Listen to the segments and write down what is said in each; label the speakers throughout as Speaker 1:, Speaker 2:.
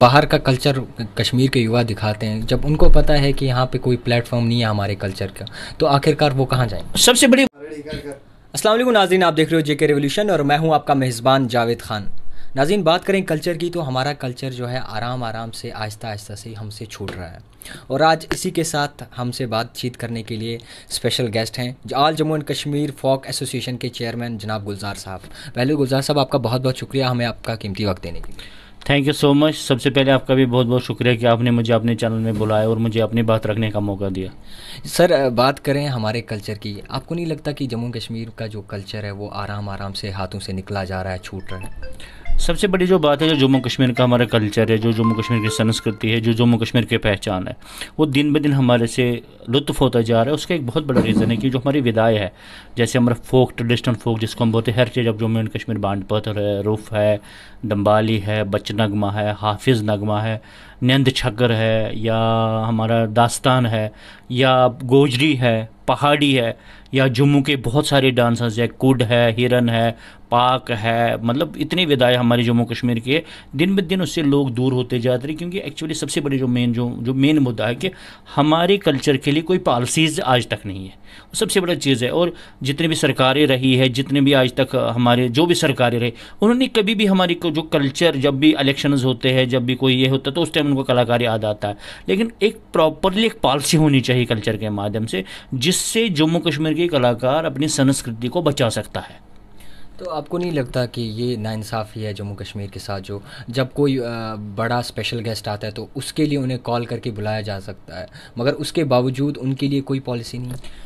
Speaker 1: बाहर का कल्चर कश्मीर के युवा दिखाते हैं, जब उनको पता है कि यहाँ पे कोई प्लेटफॉर्म नहीं है हमारे कल्चर का, तो आखिरकार वो कहाँ जाएंगे।
Speaker 2: सबसे बड़ी
Speaker 1: अस्सलाम वालेकुम नाज़रीन, आप देख रहे हो जेके रेवोल्यूशन और मैं हूँ आपका मेज़बान जावेद ख़ान। नाज़रीन, बात करें कल्चर की तो हमारा कल्चर जो है आराम आराम से आहिस्ता आहिस्ता से हमसे छूट रहा है। और आज इसी के साथ हमसे बातचीत करने के लिए स्पेशल गेस्ट हैं all Jammu and Kashmir folk association के चेयरमैन जनाब गुलजार साहब। पहले गुलजार साहब, आपका बहुत बहुत शुक्रिया हमें आपका कीमती वक्त देने के लिए।
Speaker 2: Thank you so much. सबसे पहले आपका भी बहुत बहुत शुक्रिया कि आपने मुझे अपने चैनल में बुलाया और मुझे अपनी बात रखने का मौका दिया।
Speaker 1: सर, बात करें हमारे कल्चर की, आपको नहीं लगता कि जम्मू कश्मीर का जो कल्चर है वो आराम आराम से हाथों से निकला जा रहा है, छूट रहा है?
Speaker 2: सबसे बड़ी जो बात है, जो जम्मू कश्मीर का हमारा कल्चर है, जो जम्मू कश्मीर की संस्कृति है, जो जम्मू कश्मीर की पहचान है, वो दिन ब दिन हमारे से लुत्फ़ होता जा रहा है। उसका एक बहुत बड़ा रीज़न है कि जो हमारी विदाई है, जैसे हमारा फोक, ट्रेडिशनल फोक जिसको हम बोलते हैं, heritage of Jammu and Kashmir, bond पत्थर है, रुफ है, दम्बाली है, बच नगमा है, हाफिज़ नगमा है, नंद छगर है, या हमारा दास्तान है, या गोजरी है, पहाड़ी है, या जम्मू के बहुत सारे डांसर्स है, कुड है, हिरन है, पाक है, मतलब इतनी विदाएं हमारे जम्मू कश्मीर की है। दिन ब दिन उससे लोग दूर होते जाते हैं, क्योंकि एक्चुअली सबसे बड़ी जो मेन मुद्दा है कि हमारे कल्चर के लिए कोई पॉलिसीज़ आज तक नहीं है, वो सबसे बड़ा चीज़ है। और जितनी भी सरकारें रही है, जितने भी आज तक हमारे जो भी सरकारें रही, उन्होंने कभी भी हमारी को जो कल्चर, जब भी इलेक्शंस होते हैं, जब भी कोई ये होता है, तो उस टाइम उनको कलाकार याद आता है। लेकिन एक प्रॉपरली एक पॉलिसी होनी चाहिए कल्चर के माध्यम से, जिससे जम्मू कश्मीर के कलाकार अपनी संस्कृति को बचा सकता है।
Speaker 1: तो आपको नहीं लगता कि ये नाइंसाफ़ी है जम्मू कश्मीर के साथ, जो जब कोई बड़ा स्पेशल गेस्ट आता है तो उसके लिए उन्हें कॉल करके बुलाया जा सकता है, मगर उसके बावजूद उनके लिए कोई पॉलिसी नहीं है?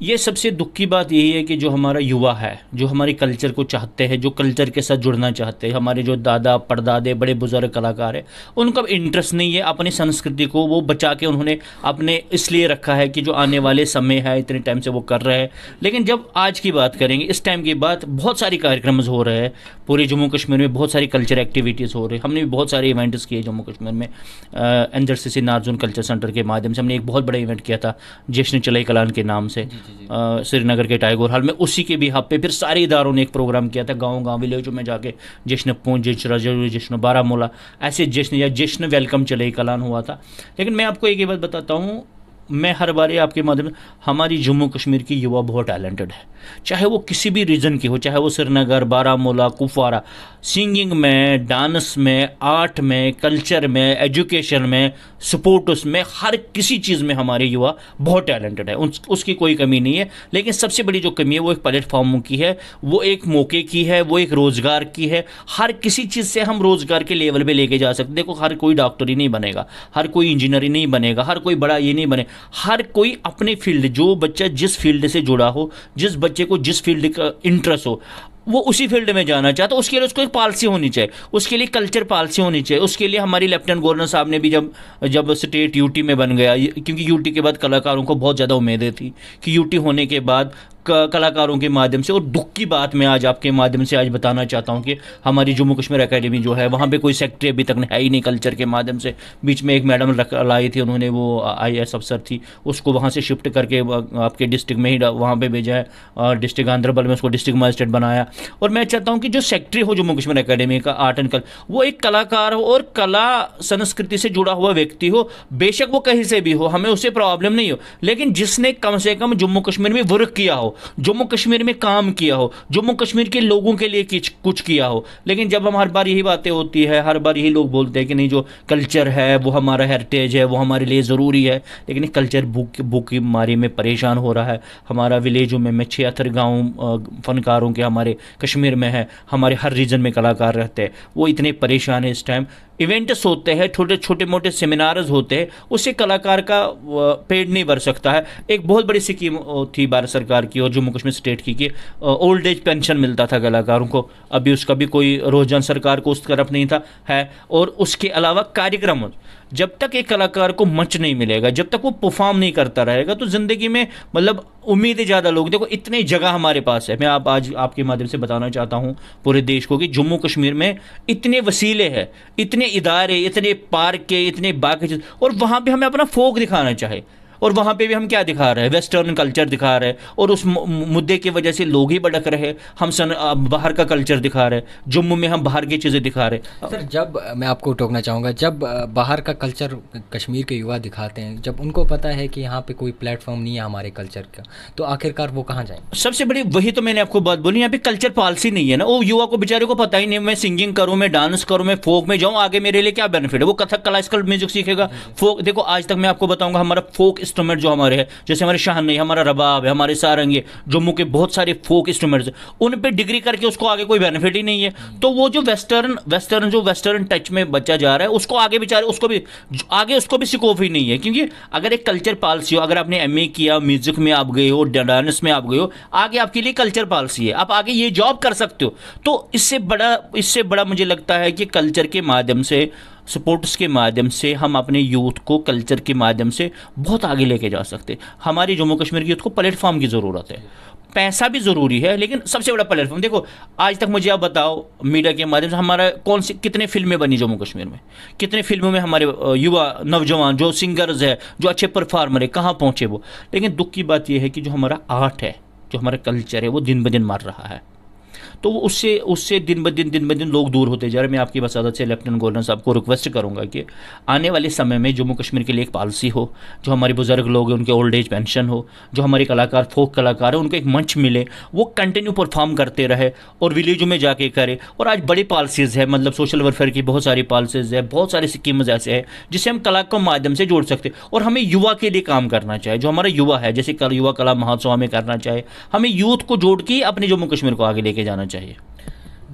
Speaker 2: ये सबसे दुख की बात यही है कि जो हमारा युवा है, जो हमारे कल्चर को चाहते हैं, जो कल्चर के साथ जुड़ना चाहते हैं, हमारे जो दादा परदादे बड़े बुजुर्ग कलाकार हैं, उनका इंटरेस्ट नहीं है अपनी संस्कृति को वो बचा के उन्होंने अपने इसलिए रखा है कि जो आने वाले समय है इतने टाइम से वो कर रहे हैं। लेकिन जब आज की बात करेंगे, इस टाइम की बात, बहुत सारी कार्यक्रम हो रहे हैं पूरे जम्मू कश्मीर में, बहुत सारी कल्चर एक्टिविटीज़ हो रही है। हमने भी बहुत सारे इवेंट्स किए जम्मू कश्मीर में। NZCC north zone culture centre के माध्यम से हमने एक बहुत बड़ा इवेंट किया था, जश्न चले कलान के नाम से, श्रीनगर के टाइगर हॉल में। उसी के भी हब पे फिर सारे इदारों ने एक प्रोग्राम किया था, गांव विलेजों में जाके जश्न पूंछ, जश्न रजौरी, जश्न बारामूला, ऐसे जश्न या जश्न वेलकम चले कलान हुआ था। लेकिन मैं आपको एक ही बात बताता हूँ, मैं हर बार आपके माध्यम, हमारी जम्मू कश्मीर की युवा बहुत टैलेंटेड है, चाहे वो किसी भी रीजन की हो, चाहे वो श्रीनगर, बारामूला, कुपवारा, सिंगिंग में, डांस में, आर्ट में, कल्चर में, एजुकेशन में, स्पोर्ट्स में, हर किसी चीज़ में हमारे युवा बहुत टैलेंटेड है, उसकी कोई कमी नहीं है। लेकिन सबसे बड़ी जो कमी है वो एक प्लेटफॉर्म की है, वो एक मौके की है, वो एक रोज़गार की है। हर किसी चीज़ से हम रोज़गार के लेवल पे लेके जा सकते। देखो, हर कोई डॉक्टर ही नहीं बनेगा, हर कोई इंजीनियर ही नहीं बनेगा, हर कोई बड़ा ये नहीं बने। हर कोई अपने फील्ड, जो बच्चा जिस फील्ड से जुड़ा हो, जिस बच्चे को जिस फील्ड का इंटरेस्ट हो, वो उसी फील्ड में जाना चाहता है, उसके लिए उसको एक पॉलिसी होनी चाहिए, उसके लिए कल्चर पॉलिसी होनी चाहिए। उसके लिए हमारी लेफ्टिनेंट गवर्नर साहब ने भी जब स्टेट यूटी में बन गया, क्योंकि यूटी के बाद कलाकारों को बहुत ज़्यादा उम्मीदें थी कि यूटी होने के बाद कलाकारों के माध्यम से, और दुख की बात मैं आज आपके माध्यम से आज बताना चाहता हूं कि हमारी जम्मू कश्मीर एकेडमी जो है, वहां पे कोई सेक्रेटरी अभी तक है ही नहीं कल्चर के माध्यम से। बीच में एक मैडम लाई थी, उन्होंने, वो IAS अफसर थी, उसको वहां से शिफ्ट करके आपके डिस्ट्रिक्ट में ही वहां पे भेजा है, डिस्ट्रिक्ट गांधरबल में उसको डिस्ट्रिक्ट मजिस्ट्रेट बनाया। और मैं चाहता हूँ कि जो सेक्रेटरी हो जम्मू कश्मीर एकेडमी का आर्ट एंड कल्चर, वो एक कलाकार हो और कला संस्कृति से जुड़ा हुआ व्यक्ति हो। बेशक वो कहीं से भी हो, हमें उससे प्रॉब्लम नहीं हो, लेकिन जिसने कम से कम जम्मू कश्मीर में वर्क किया हो, जम्मू कश्मीर में काम किया हो, जम्मू कश्मीर के लोगों के लिए कुछ किया हो। लेकिन जब हम हर बार यही बातें होती है, हर बार यही लोग बोलते हैं कि नहीं, जो कल्चर है वो हमारा हेरिटेज है, वो हमारे लिए ज़रूरी है, लेकिन कल्चर भूख की बीमारी में परेशान हो रहा है। हमारा विलेजों में 76 गाँव फनकारों के हमारे कश्मीर में है, हमारे हर रीजन में कलाकार रहते हैं, वो इतने परेशान है। इस टाइम इवेंट्स होते हैं, छोटे मोटे सेमिनार्स होते हैं, उससे कलाकार का पेट नहीं भर सकता है। एक बहुत बड़ी स्कीम थी भारत सरकार की और जम्मू कश्मीर स्टेट की कि ओल्ड एज पेंशन मिलता था कलाकारों को, अभी उसका भी कोई रुझान सरकार को उस तरफ नहीं था है। और उसके अलावा कार्यक्रम, जब तक एक कलाकार को मंच नहीं मिलेगा, जब तक वो परफॉर्म नहीं करता रहेगा, तो ज़िंदगी में मतलब उम्मीदें ज़्यादा लोग, देखो इतनी जगह हमारे पास है। मैं आज आपके माध्यम से बताना चाहता हूँ पूरे देश को कि जम्मू कश्मीर में इतने वसीले हैं, इतने इदारे, इतने पार्क के, इतने बाकी चीज़, और वहाँ पे हमें अपना फोक दिखाना चाहे। और वहाँ पे भी हम क्या दिखा रहे हैं, वेस्टर्न कल्चर दिखा रहे हैं, और उस मुद्दे की वजह से लोग ही भड़क रहे हैं। हम बाहर का कल्चर दिखा रहे हैं, जम्मू में हम बाहर की चीज़ें दिखा रहे हैं।
Speaker 1: सर, जब मैं आपको टोकना चाहूँगा, जब बाहर का कल्चर कश्मीर के युवा दिखाते हैं, जब उनको पता है कि यहाँ पे कोई प्लेटफॉर्म नहीं है हमारे कल्चर का, तो आखिरकार वो कहाँ जाएंगे?
Speaker 2: सबसे बड़ी वही तो मैंने आपको बात बोली, यहाँ पे कल्चर पॉलिसी नहीं है ना। वो युवा को बेचारे को पता ही नहीं, मैं सिंगिंग करूँ, मैं डांस करूँ, मैं फोक में जाऊँ, आगे मेरे लिए क्या बेनिफिट है? वो कथक क्लासिकल म्यूजिक सीखेगा, फोक। देखो आज तक मैं आपको बताऊंगा, हमारा फोक इंस्ट्रूमेंट जो हमारे हैं, जैसे हमारे शाहनी, हमारा रबाब है, हमारे सारंगी, जम्मू के बहुत सारे फोक इंस्ट्रूमेंट्स, उन पे डिग्री करके उसको आगे कोई बेनिफिट ही नहीं है। तो वो जो वेस्टर्न टच में बच्चा जा रहा है, उसको आगे बेचारे उसको भी स्कोप ही नहीं है। क्योंकि अगर एक कल्चर पॉलिसी हो, अगर आपने एमए किया, म्यूजिक में आप गए हो, डांस में आप गए हो, आगे आपके लिए कल्चर पॉलिसी है, आप आगे ये जॉब कर सकते हो। तो इससे बड़ा मुझे लगता है कि कल्चर के माध्यम से, स्पोर्ट्स के माध्यम से हम अपने यूथ को कल्चर के माध्यम से बहुत आगे लेके जा सकते। हमारी जम्मू कश्मीर की यूथ को प्लेटफॉर्म की ज़रूरत है, पैसा भी ज़रूरी है, लेकिन सबसे बड़ा प्लेटफॉर्म। देखो आज तक मुझे आप बताओ, मीडिया के माध्यम से हमारा कितने फिल्में बनी जम्मू कश्मीर में, कितने फिल्मों में हमारे युवा नौजवान जो सिंगर्स है, जो अच्छे परफॉर्मर है, कहाँ पहुँचे वो। लेकिन दुख की बात यह है कि जो हमारा आर्ट है, जो हमारा कल्चर है, वो दिन ब दिन मर रहा है। तो उससे दिन ब दिन लोग दूर होते जा रहे हैं। मैं आपकी वसादत से लेफ्टिनेंट गवर्नर साहब को रिक्वेस्ट करूंगा कि आने वाले समय में जम्मू कश्मीर के लिए एक पॉलिसी हो, जो हमारे बुजुर्ग लोग हैं उनके ओल्ड एज पेंशन हो, जो हमारे कलाकार, फोक कलाकार हैं, उनको एक मंच मिले, वो कंटिन्यू परफॉर्म करते रहे और विलेजों में जाके करे। और आज बड़ी पॉलिसीज़ है, मतलब सोशल वेलफेयर की बहुत सारी पॉलिसीज़ है, बहुत सारी स्कीम्स ऐसे हैं जिससे हम कला के माध्यम से जोड़ सकते हैं। और हमें युवा के लिए काम करना चाहिए, जो हमारा युवा है, जैसे युवा कला महोत्सव हमें करना चाहिए, हमें यूथ को जोड़ के अपने जम्मू कश्मीर को आगे लेके जाना चाहिए।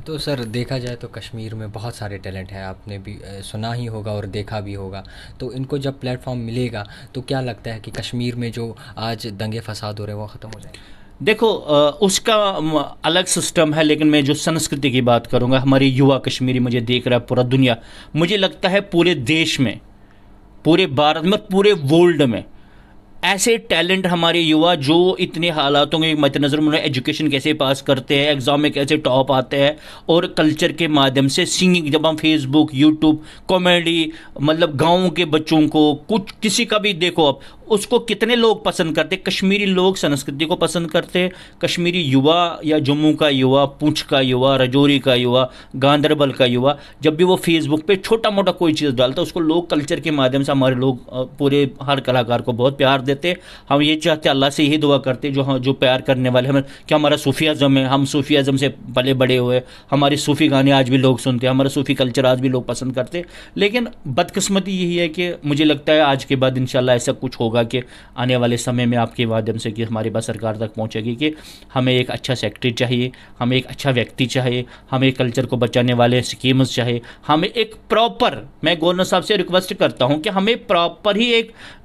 Speaker 1: तो सर, देखा जाए तो कश्मीर में बहुत सारे टैलेंट हैं, आपने भी सुना ही होगा और देखा भी होगा। तो इनको जब प्लेटफॉर्म मिलेगा तो क्या लगता है कि कश्मीर में जो आज दंगे फसाद हो रहे हैं वो ख़त्म हो जाएंगे?
Speaker 2: देखो उसका अलग सिस्टम है, लेकिन मैं जो संस्कृति की बात करूँगा, हमारी युवा कश्मीरी मुझे देख रहा है पूरा दुनिया, मुझे लगता है पूरे देश में, पूरे भारत में, पूरे वर्ल्ड में ऐसे टैलेंट हमारे युवा जो इतने हालातों के मद्देनज़र उन्होंने एजुकेशन कैसे पास करते हैं, एग्ज़ाम में कैसे टॉप आते हैं, और कल्चर के माध्यम से सिंगिंग, जब हम फेसबुक, यूट्यूब, कॉमेडी, मतलब गाँव के बच्चों को कुछ किसी का भी देखो आप, उसको कितने लोग पसंद करते। कश्मीरी लोग संस्कृति को पसंद करते हैं। कश्मीरी युवा या जम्मू का युवा, पुंछ का युवा, राजौरी का युवा, गांदरबल का युवा, जब भी वो फेसबुक पे छोटा मोटा कोई चीज़ डालता है, उसको लोग कल्चर के माध्यम से, हमारे लोग पूरे हर कलाकार को बहुत प्यार देते। हम ये चाहते, अल्लाह से यही दुआ करते जो प्यार करने वाले हमें, क्या हमारा सूफी आज़म है, हम सूफी आज़म से पले बड़े हुए, हमारे सूफी गाने आज भी लोग सुनते हैं, हमारा सूफी कल्चर आज भी लोग पसंद करते। लेकिन बदकिस्मती यही है कि मुझे लगता है आज के बाद इंशाल्लाह ऐसा कुछ होगा कि आने वाले समय में आपके माध्यम से कि हमारी बात सरकार तक पहुंचेगी कि हमें एक अच्छा सेक्रेटरी चाहिए, हमें एक अच्छा व्यक्ति चाहिए, हमें कल्चर को बचाने वाले स्कीम्स चाहिए, हमें एक प्रॉपर, मैं गवर्नर साहब से रिक्वेस्ट करता हूं कि हमें प्रॉपर ही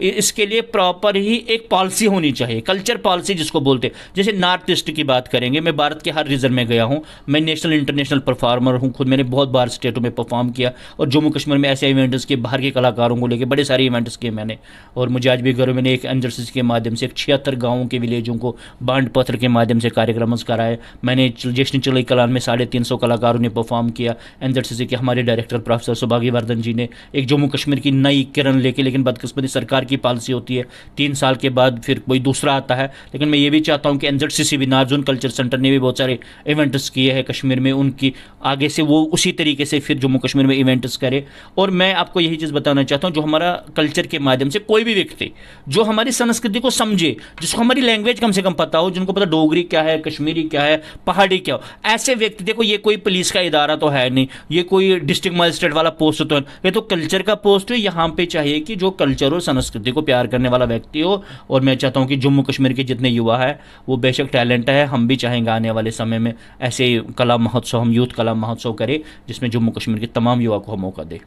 Speaker 2: इसके लिए प्रॉपर ही एक पॉलिसी होनी चाहिए, कल्चर पॉलिसी जिसको बोलते। जैसे नॉर्थ ईस्ट की बात करेंगे, मैं भारत के हर रीजन में गया हूँ, मैं नेशनल इंटरनेशनल परफॉर्मर हूँ खुद, मैंने बहुत बार स्टेटों में परफॉर्म किया, और जम्मू कश्मीर में ऐसे इवेंट्स के बाहर के कलाकारों को लेकर बड़े सारे इवेंट्स किए मैंने। और मुझे आज भी गर्व, मैंने एक एनआरसीसी के माध्यम से 76 गाँवों के विलेजों को बांड पत्र के माध्यम से कार्यक्रम कराए। मैंने जश्न चलई कलान में 350 कलाकारों ने परफॉर्म किया। एनआरसीसी के हमारे डायरेक्टर प्रोफेसर सौभाग्य वर्धन जी ने एक जम्मू कश्मीर की नई किरण लेके, लेकिन बदकिस्मती सरकार की पॉलिसी होती है 3 साल के बाद फिर कोई दूसरा आता है। लेकिन मैं ये भी चाहता हूँ कि एनआरसीसी भी, नार्जोन कल्चर सेंटर ने भी बहुत सारे इवेंट्स किए हैं कश्मीर में, उनकी आगे से वो उसी तरीके से फिर जम्मू कश्मीर में इवेंट्स करे। और मैं आपको यही चीज़ बताना चाहता हूँ, जो हमारा कल्चर के माध्यम से कोई भी व्यक्ति जो हमारी संस्कृति को समझे, जिसको हमारी लैंग्वेज कम से कम पता हो, जिनको पता डोगरी क्या है, कश्मीरी क्या है, पहाड़ी क्या हो, ऐसे व्यक्ति, देखो ये कोई पुलिस का इदारा तो है नहीं, ये कोई डिस्ट्रिक्ट मजिस्ट्रेट वाला पोस्ट तो है, ये तो कल्चर का पोस्ट है। यहाँ पे चाहिए कि जो कल्चर और संस्कृति को प्यार करने वाला व्यक्ति हो। और मैं चाहता हूँ कि जम्मू कश्मीर के जितने युवा है वो बेशक टैलेंट है, हम भी चाहेंगे आने वाले समय में ऐसे कला महोत्सव, हम यूथ कला महोत्सव करें जिसमें जम्मू कश्मीर के तमाम युवा को हम मौका दें।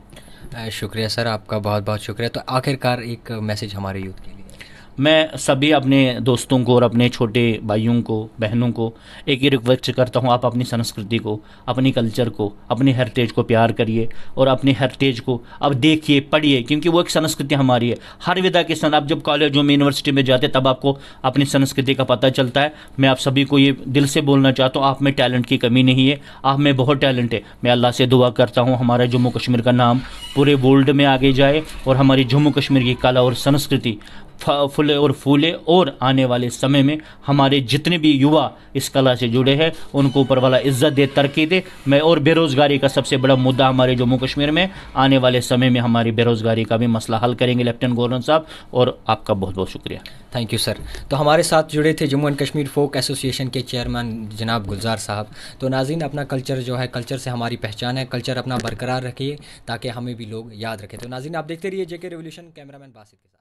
Speaker 1: शुक्रिया सर, आपका बहुत बहुत शुक्रिया। तो आखिरकार एक मैसेज हमारे यूथ के लिए।
Speaker 2: मैं सभी अपने दोस्तों को और अपने छोटे भाइयों को, बहनों को एक ही रिक्वेस्ट करता हूँ, आप अपनी संस्कृति को, अपनी कल्चर को, अपनी हेरिटेज को प्यार करिए और अपनी हेरिटेज को अब देखिए, पढ़िए, क्योंकि वो एक संस्कृति हमारी है। हर विधा के आप जब कॉलेजों में, यूनिवर्सिटी में जाते तब आपको अपनी संस्कृति का पता चलता है। मैं आप सभी को ये दिल से बोलना चाहता हूँ, आप में टैलेंट की कमी नहीं है, आप में बहुत टैलेंट है। मैं अल्लाह से दुआ करता हूँ हमारा जम्मू कश्मीर का नाम पूरे वर्ल्ड में आगे जाए और हमारी जम्मू कश्मीर की कला और संस्कृति फूले और फूले, और आने वाले समय में हमारे जितने भी युवा इस कला से जुड़े हैं उनको ऊपर वाला इज्जत दे, तरक्की दे। मैं और बेरोज़गारी का सबसे बड़ा मुद्दा हमारे जम्मू कश्मीर में, आने वाले समय में हमारी बेरोज़गारी का भी मसला हल करेंगे लेफ्टिनेंट गवर्नर साहब, और आपका बहुत बहुत शुक्रिया।
Speaker 1: Thank you sir. तो हमारे साथ जुड़े थे Jammu and Kashmir folk association के चेयरमैन जनाब गुलजार साहब। तो नाज़रीन, अपना कल्चर जो है, कल्चर से हमारी पहचान है, कल्चर अपना बरकरार रखिए ताकि हमें भी लोग याद रखें। तो नाज़रीन, आप देखते रहिए जेके रेवोल्यूशन, कैमरामैन बासित के साथ।